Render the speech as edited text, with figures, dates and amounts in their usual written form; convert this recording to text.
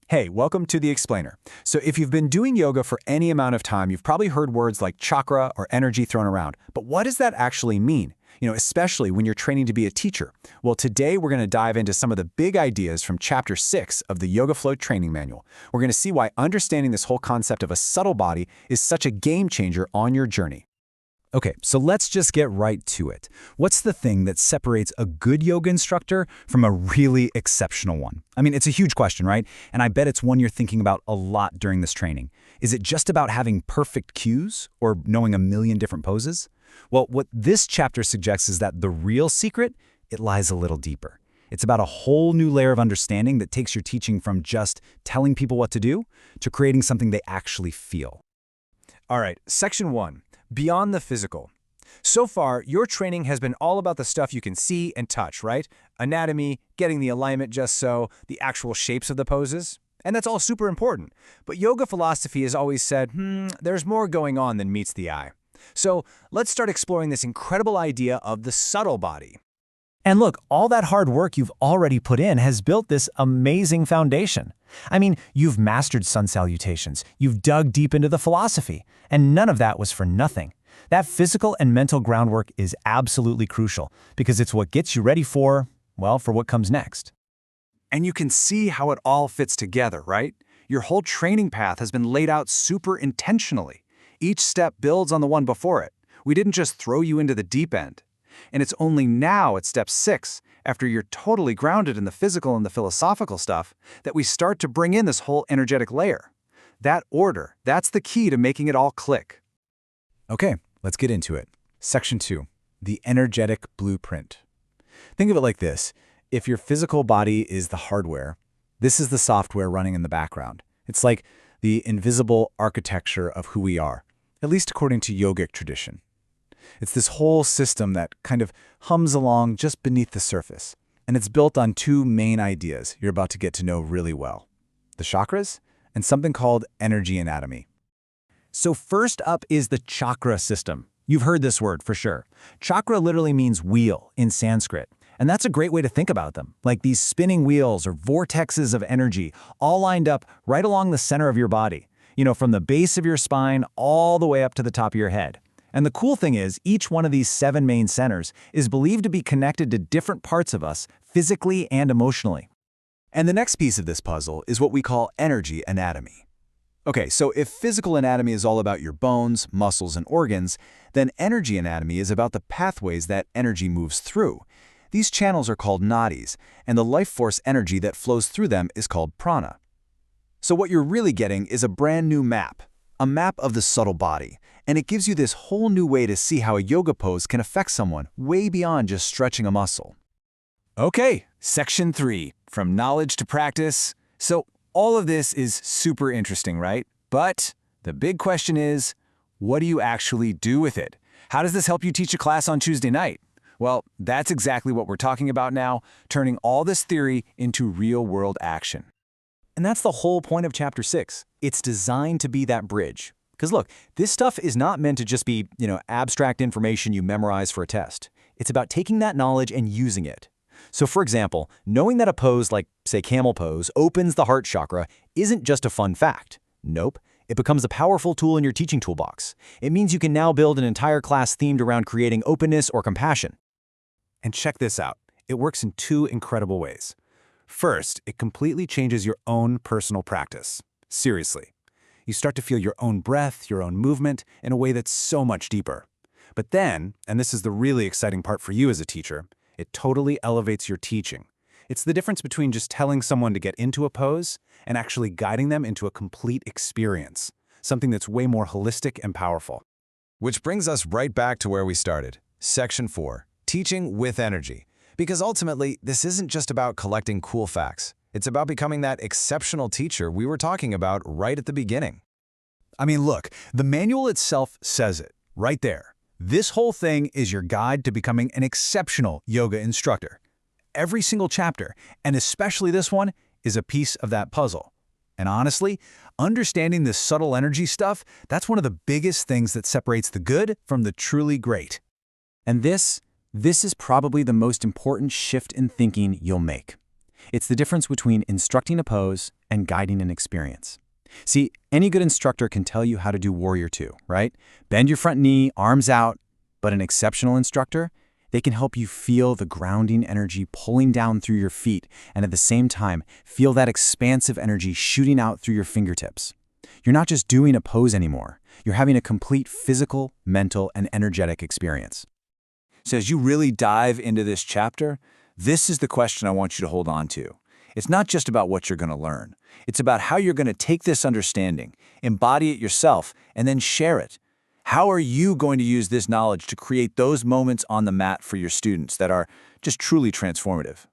Hey, welcome to The Explainer. So if you've been doing yoga for any amount of time, you've probably heard words like chakra or energy thrown around. But what does that actually mean? Especially when you're training to be a teacher. Well, today we're going to dive into some of the big ideas from Chapter 6 of the Yoga Flow Training Manual. We're going to see why understanding this whole concept of a subtle body is such a game changer on your journey. Okay, so let's just get right to it. What's the thing that separates a good yoga instructor from a really exceptional one? I mean, it's a huge question, right? And I bet it's one you're thinking about a lot during this training. Is it just about having perfect cues or knowing a million different poses? Well, what this chapter suggests is that the real secret, it lies a little deeper. It's about a whole new layer of understanding that takes your teaching from just telling people what to do to creating something they actually feel. All right, Section 1. Beyond the physical. So far, your training has been all about the stuff you can see and touch, right? Anatomy, getting the alignment just so, the actual shapes of the poses. And that's all super important. But yoga philosophy has always said, there's more going on than meets the eye. So let's start exploring this incredible idea of the subtle body. And look, all that hard work you've already put in has built this amazing foundation. I mean, you've mastered sun salutations, you've dug deep into the philosophy, and none of that was for nothing. That physical and mental groundwork is absolutely crucial because it's what gets you ready for what comes next. And you can see how it all fits together, right? Your whole training path has been laid out super intentionally. Each step builds on the one before it. We didn't just throw you into the deep end. And it's only now at step 6, after you're totally grounded in the physical and the philosophical stuff, that we start to bring in this whole energetic layer. That order, that's the key to making it all click. Okay, let's get into it. Section 2, the energetic blueprint. Think of it like this. If your physical body is the hardware, this is the software running in the background. It's like the invisible architecture of who we are, at least according to yogic tradition. It's this whole system that kind of hums along just beneath the surface. And it's built on two main ideas you're about to get to know really well. The chakras and something called energy anatomy. So first up is the chakra system. You've heard this word for sure. Chakra literally means wheel in Sanskrit. And that's a great way to think about them, like these spinning wheels or vortexes of energy, all lined up right along the center of your body. From the base of your spine all the way up to the top of your head. And the cool thing is, each one of these 7 main centers is believed to be connected to different parts of us, physically and emotionally. And the next piece of this puzzle is what we call energy anatomy. Okay, so if physical anatomy is all about your bones, muscles, and organs, then energy anatomy is about the pathways that energy moves through. These channels are called nadis, and the life force energy that flows through them is called prana. So what you're really getting is a brand new map, a map of the subtle body. And it gives you this whole new way to see how a yoga pose can affect someone way beyond just stretching a muscle. Okay, Section 3, from knowledge to practice. So all of this is super interesting, right? But the big question is, what do you actually do with it? How does this help you teach a class on Tuesday night? Well, that's exactly what we're talking about now, turning all this theory into real-world action. And that's the whole point of Chapter 6. It's designed to be that bridge. Because look, this stuff is not meant to just be, abstract information you memorize for a test. It's about taking that knowledge and using it. So for example, knowing that a pose like, say, camel pose opens the heart chakra isn't just a fun fact. Nope, it becomes a powerful tool in your teaching toolbox. It means you can now build an entire class themed around creating openness or compassion. And check this out. It works in 2 incredible ways. First, it completely changes your own personal practice. Seriously. You start to feel your own breath, your own movement, in a way that's so much deeper. But then, and this is the really exciting part for you as a teacher, it totally elevates your teaching. It's the difference between just telling someone to get into a pose and actually guiding them into a complete experience, something that's way more holistic and powerful. Which brings us right back to where we started. Section 4, teaching with energy. Because ultimately, this isn't just about collecting cool facts. It's about becoming that exceptional teacher we were talking about right at the beginning. I mean, look, the manual itself says it, right there. This whole thing is your guide to becoming an exceptional yoga instructor. Every single chapter, and especially this one, is a piece of that puzzle. And honestly, understanding this subtle energy stuff, that's one of the biggest things that separates the good from the truly great. And this is probably the most important shift in thinking you'll make. It's the difference between instructing a pose and guiding an experience. See, any good instructor can tell you how to do Warrior Two, right? Bend your front knee, arms out. But an exceptional instructor, they can help you feel the grounding energy pulling down through your feet and at the same time feel that expansive energy shooting out through your fingertips. You're not just doing a pose anymore. You're having a complete physical, mental, and energetic experience. So as you really dive into this chapter, this is the question I want you to hold on to. It's not just about what you're going to learn. It's about how you're going to take this understanding, embody it yourself, and then share it. How are you going to use this knowledge to create those moments on the mat for your students that are just truly transformative?